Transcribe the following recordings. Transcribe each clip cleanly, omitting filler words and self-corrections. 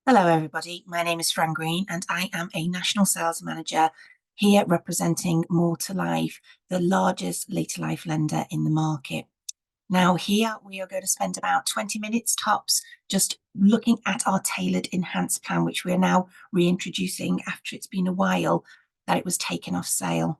Hello, everybody. My name is Fran Green, and I am a National Sales Manager here representing More to Life, the largest later life lender in the market. Now, here we are going to spend about 20 minutes tops just looking at our tailored enhanced plan, which we are now reintroducing after it's been a while that it was taken off sale.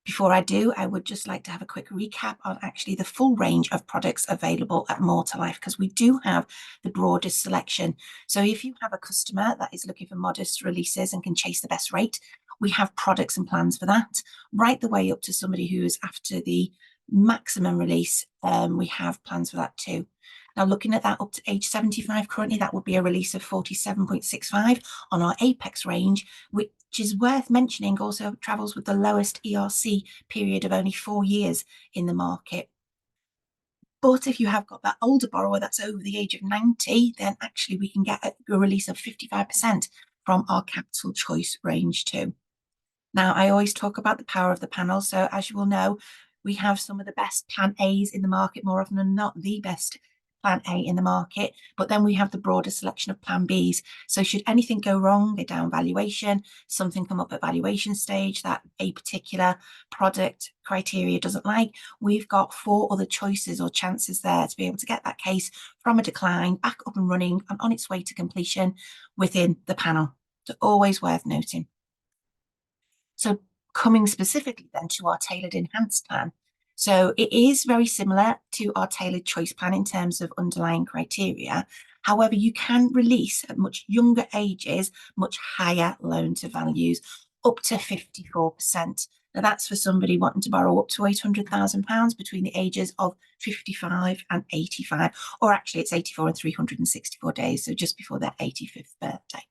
Before I do, I would just like to have a quick recap on actually the full range of products available at More to Life, because we do have the broadest selection. So if you have a customer that is looking for modest releases and can chase the best rate, we have products and plans for that, right the way up to somebody who is after the maximum release. We have plans for that too. Now, looking at that up to age 75, currently that would be a release of 47.65 on our Apex range, which is worth mentioning also travels with the lowest ERC period of only 4 years in the market. But if you have got that older borrower that's over the age of 90, then actually we can get a release of 55% from our capital choice range too. Now, I always talk about the power of the panel. So as you will know, we have some of the best plan A's in the market, more often than not the best plan A in the market, but then we have the broader selection of plan B's. So should anything go wrong, a down valuation, something come up at valuation stage that a particular product criteria doesn't like, we've got 4 other choices or chances there to be able to get that case from a decline back up and running and on its way to completion within the panel. So always worth noting. So coming specifically then to our tailored enhanced plan. So it is very similar to our tailored choice plan in terms of underlying criteria. However, you can release at much younger ages, much higher loan to values, up to 54%. Now that's for somebody wanting to borrow up to £800,000 between the ages of 55 and 85, or actually it's 84 and 364 days, so just before their 85th birthday.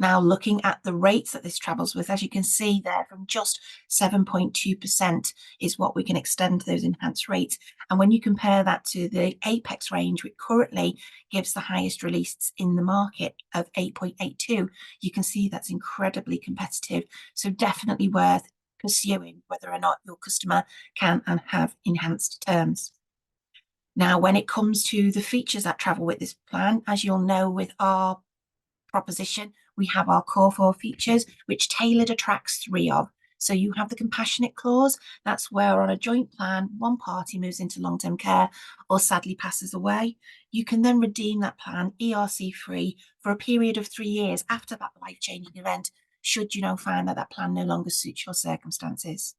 Now, looking at the rates that this travels with, as you can see there, from just 7.2% is what we can extend those enhanced rates. And when you compare that to the Apex range, which currently gives the highest release in the market of 8.82, you can see that's incredibly competitive. So definitely worth pursuing whether or not your customer can and have enhanced terms. Now, when it comes to the features that travel with this plan, as you'll know with our proposition, we have our core 4 features, which tailored attracts 3 of. So you have the compassionate clause. That's where on a joint plan, one party moves into long-term care or sadly passes away. You can then redeem that plan ERC free for a period of 3 years after that life-changing event, should you find that that plan no longer suits your circumstances.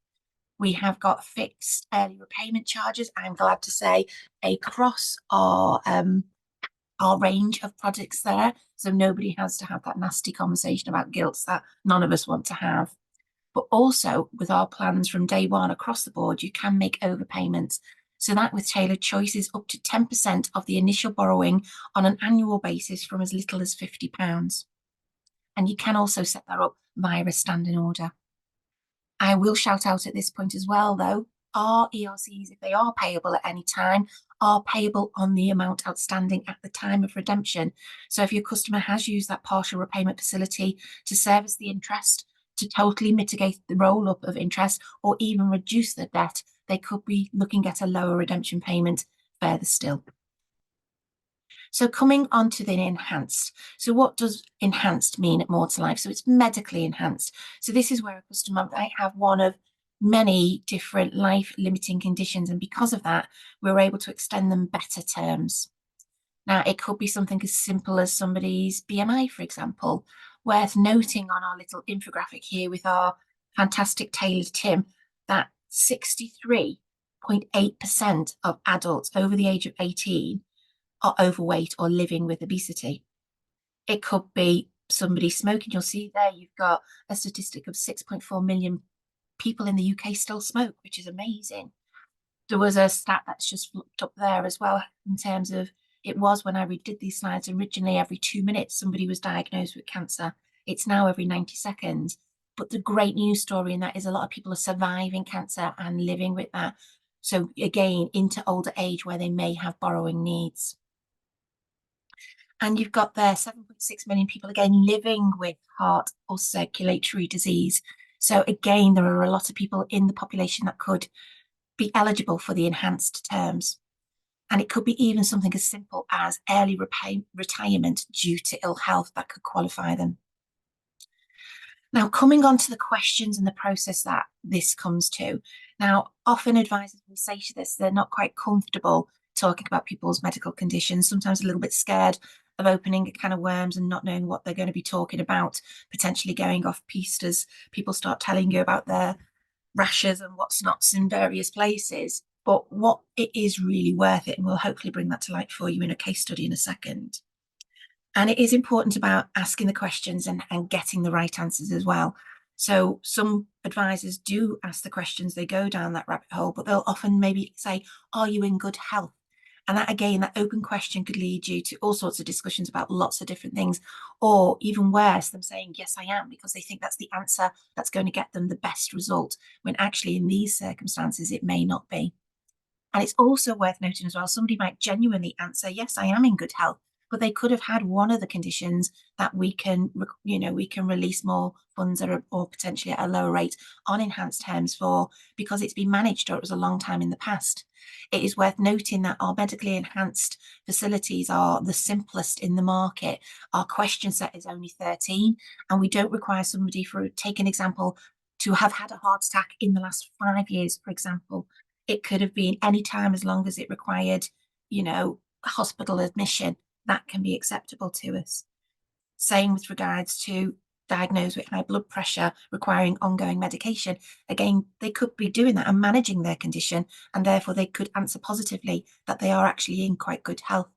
We have got fixed early repayment charges, I'm glad to say, across our range of products there. So nobody has to have that nasty conversation about guilt that none of us want to have. But also with our plans from day one across the board, you can make overpayments. So that with tailored choices up to 10% of the initial borrowing on an annual basis from as little as £50. And you can also set that up via a standing order. I will shout out at this point as well, though, our ERCs, if they are payable at any time, are payable on the amount outstanding at the time of redemption. So if your customer has used that partial repayment facility to service the interest, to totally mitigate the roll-up of interest, or even reduce the debt, they could be looking at a lower redemption payment further still. So coming on to the enhanced. So what does enhanced mean at More to Life? So it's medically enhanced. So this is where a customer might have one of many different life limiting conditions. And because of that, we're able to extend them better terms. Now, it could be something as simple as somebody's BMI, for example. Worth noting on our little infographic here with our fantastic tailored Tim, that 63.8% of adults over the age of 18 are overweight or living with obesity. It could be somebody smoking. You'll see there you've got a statistic of 6.4 million people in the UK still smoke, which is amazing. There was a stat that's just looked up there as well in terms of it was when I redid these slides originally every 2 minutes somebody was diagnosed with cancer. It's now every 90 seconds. But the great news story in that is a lot of people are surviving cancer and living with that. So again, into older age where they may have borrowing needs. And you've got there 7.6 million people again living with heart or circulatory disease. So again, there are a lot of people in the population that could be eligible for the enhanced terms. And it could be even something as simple as early retirement due to ill health that could qualify them. Now, coming on to the questions and the process that this comes to. Now, often advisors will say to this, they're not quite comfortable talking about people's medical conditions, sometimes a little bit scared of opening a can of worms and not knowing what they're going to be talking about, potentially going off piste as people start telling you about their rashes and what's nots in various places. But what it is really worth it, and we'll hopefully bring that to light for you in a case study in a second. And it is important about asking the questions and getting the right answers as well. So some advisors do ask the questions, they go down that rabbit hole, but they'll often maybe say, are you in good health? And that, again, that open question could lead you to all sorts of discussions about lots of different things, or even worse, them saying, yes, I am, because they think that's the answer that's going to get them the best result, when actually in these circumstances, it may not be. And it's also worth noting as well, somebody might genuinely answer, yes, I am in good health, but they could have had one of the conditions that we can release more funds or potentially at a lower rate on enhanced terms for, because it's been managed or it was a long time in the past. It is worth noting that our medically enhanced facilities are the simplest in the market. Our question set is only 13, and we don't require somebody, for take an example, to have had a heart attack in the last 5 years, for example. It could have been any time as long as it required, hospital admission. That can be acceptable to us. Same with regards to diagnosed with high blood pressure requiring ongoing medication. Again, they could be doing that and managing their condition, and therefore they could answer positively that they are actually in quite good health.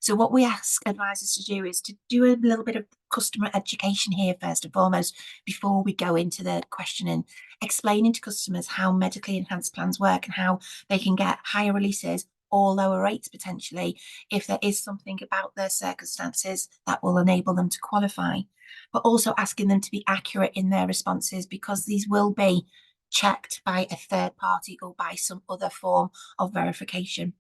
So what we ask advisors to do is to do a little bit of customer education here first and foremost, before we go into the questioning, explaining to customers how medically enhanced plans work and how they can get higher releases or lower rates potentially if there is something about their circumstances that will enable them to qualify. But also asking them to be accurate in their responses, because these will be checked by a third party or by some other form of verification.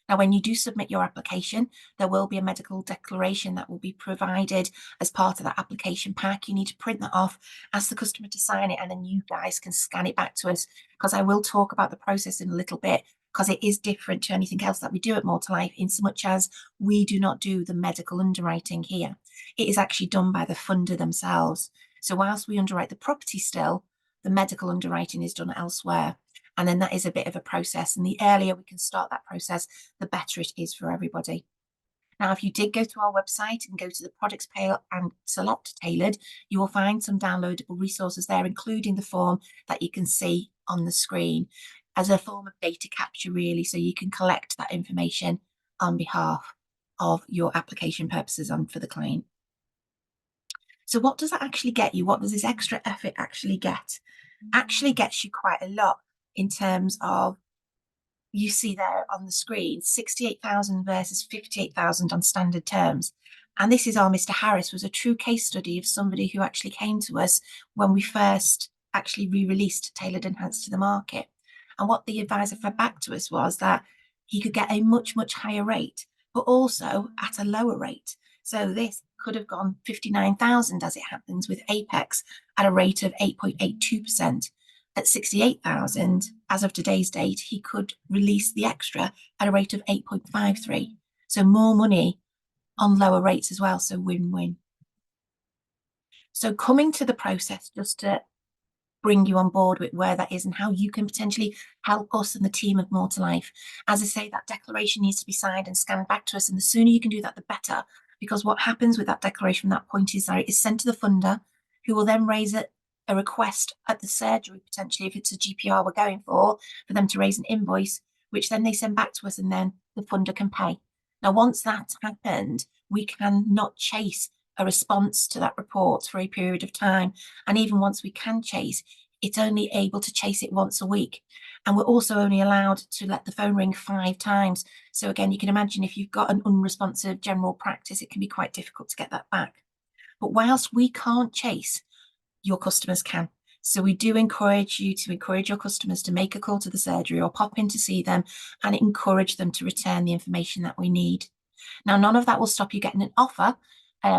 Now, when you do submit your application, there will be a medical declaration that will be provided as part of that application pack. You need to print that off, ask the customer to sign it, and then you guys can scan it back to us, because I will talk about the process in a little bit, because it is different to anything else that we do at Multilife, in so much as we do not do the medical underwriting here. It is actually done by the funder themselves. So whilst we underwrite the property still, the medical underwriting is done elsewhere. And then that is a bit of a process. And the earlier we can start that process, the better it is for everybody. Now, if you did go to our website and go to the products page and select tailored, you will find some downloadable resources there, including the form that you can see on the screen as a form of data capture, really, so you can collect that information on behalf of your application purposes and for the client. So what does that actually get you? What does this extra effort actually get? Actually gets you quite a lot in terms of, you see there on the screen, 68,000 versus 58,000 on standard terms. And this is our Mr. Harris, was a true case study of somebody who actually came to us when we first actually re-released Tailored Enhanced to the market. And what the advisor fed back to us was that he could get a much, much higher rate, but also at a lower rate. So this could have gone 59,000 as it happens with Apex at a rate of 8.82%. At 68,000, as of today's date, he could release the extra at a rate of 8.53. So more money on lower rates as well. So win-win. So coming to the process, just to bring you on board with where that is and how you can potentially help us and the team of Multilife. As I say, that declaration needs to be signed and scanned back to us, and the sooner you can do that, the better. Because what happens with that declaration from that point is that it is sent to the funder, who will then raise a request at the surgery, potentially, if it's a GPR we're going for them to raise an invoice, which then they send back to us, and then the funder can pay. Now, once that's happened, we can not chase a response to that report for a period of time. And even once we can chase, it's only able to chase it once a week. And we're also only allowed to let the phone ring 5 times. So again, you can imagine if you've got an unresponsive general practice, it can be quite difficult to get that back. But whilst we can't chase, your customers can. So we do encourage you to encourage your customers to make a call to the surgery or pop in to see them and encourage them to return the information that we need. Now, none of that will stop you getting an offer.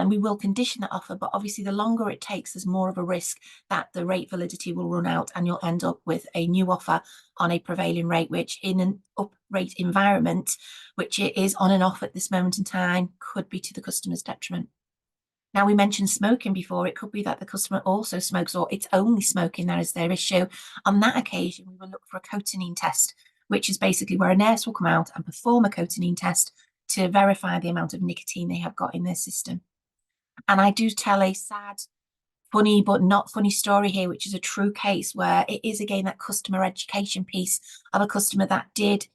We will condition that offer, but obviously the longer it takes, there's more of a risk that the rate validity will run out and you'll end up with a new offer on a prevailing rate, which in an up rate environment, which it is on and off at this moment in time, could be to the customer's detriment. Now, we mentioned smoking before. It could be that the customer also smokes, or it's only smoking that is their issue. On that occasion, we will look for a cotinine test, which is basically where a nurse will come out and perform a cotinine test to verify the amount of nicotine they have got in their system. And I do tell a sad, funny, but not funny story here, which is a true case where it is, again, that customer education piece of a customer that did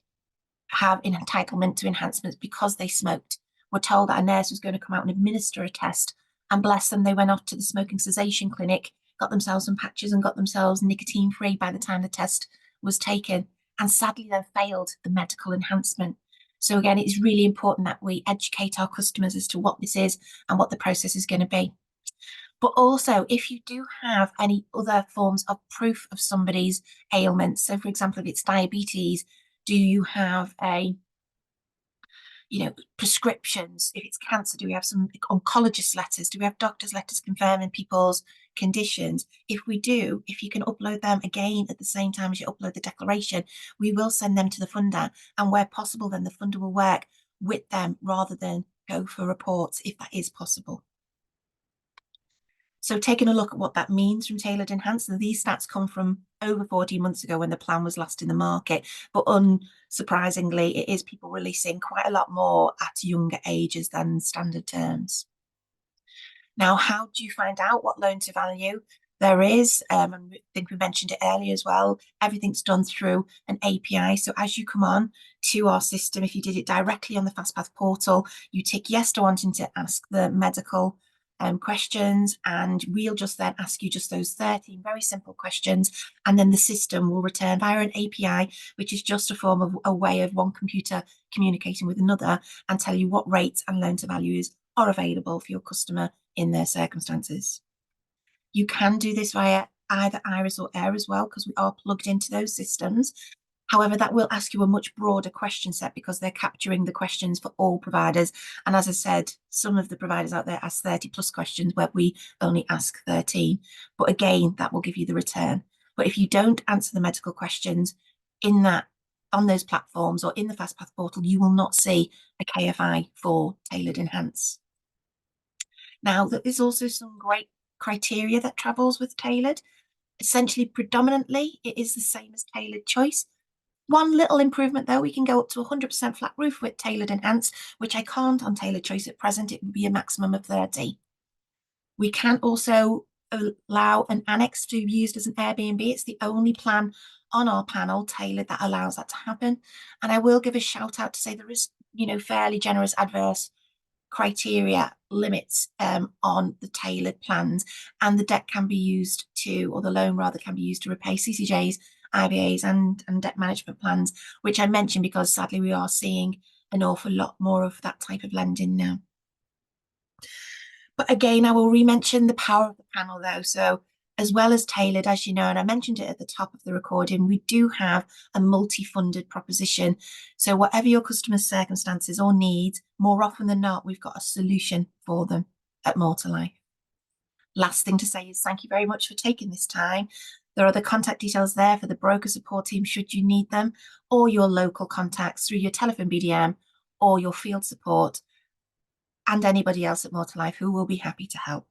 have an entitlement to enhancements because they smoked. Were told that a nurse was going to come out and administer a test, and bless them, they went off to the smoking cessation clinic, got themselves some patches and got themselves nicotine free by the time the test was taken, and sadly then failed the medical enhancement. So again, it's really important that we educate our customers as to what this is and what the process is going to be. But also, if you do have any other forms of proof of somebody's ailments, so for example, if it's diabetes, do you have prescriptions? If it's cancer, do we have some oncologist letters? Do we have doctor's letters confirming people's conditions? If we do, if you can upload them again at the same time as you upload the declaration, we will send them to the funder, and where possible, then the funder will work with them rather than go for reports if that is possible. So taking a look at what that means from tailored enhanced, and these stats come from over 14 months ago when the plan was last in the market, but unsurprisingly, it is people releasing quite a lot more at younger ages than standard terms. Now, how do you find out what loan to value there is? I think we mentioned it earlier as well. Everything's done through an API. So as you come on to our system, if you did it directly on the FastPath portal, you tick yes to wanting to ask the medical questions, and we'll just then ask you just those 13 very simple questions, and then the system will return via an API, which is just a form of a way of one computer communicating with another, and tell you what rates and loan to values are available for your customer in their circumstances. You can do this via either Iris or Air as well, because we are plugged into those systems. However, that will ask you a much broader question set because they're capturing the questions for all providers. And as I said, some of the providers out there ask 30 plus questions where we only ask 13. But again, that will give you the return. But if you don't answer the medical questions in that, on those platforms or in the FastPath portal, you will not see a KFI for tailored enhance. Now, there's also some great criteria that travels with tailored. Essentially, predominantly, it is the same as tailored choice. One little improvement though, we can go up to 100% flat roof with tailored enhance, which I can't on tailored choice at present. It would be a maximum of 30. We can also allow an annex to be used as an Airbnb. It's the only plan on our panel tailored that allows that to happen. And I will give a shout out to say there is, fairly generous adverse criteria limits on the tailored plans, and the debt can be used to, or the loan rather, can be used to repay CCJs, IVAs and debt management plans, which I mentioned because sadly we are seeing an awful lot more of that type of lending now. But again, I will re-mention the power of the panel though. So as well as tailored, as you know, and I mentioned it at the top of the recording, we do have a multi-funded proposition. So whatever your customer's circumstances or needs, more often than not, we've got a solution for them at More to Life. Last thing to say is thank you very much for taking this time. There are the contact details there for the broker support team should you need them, or your local contacts through your telephone BDM or your field support, and anybody else at More to Life who will be happy to help.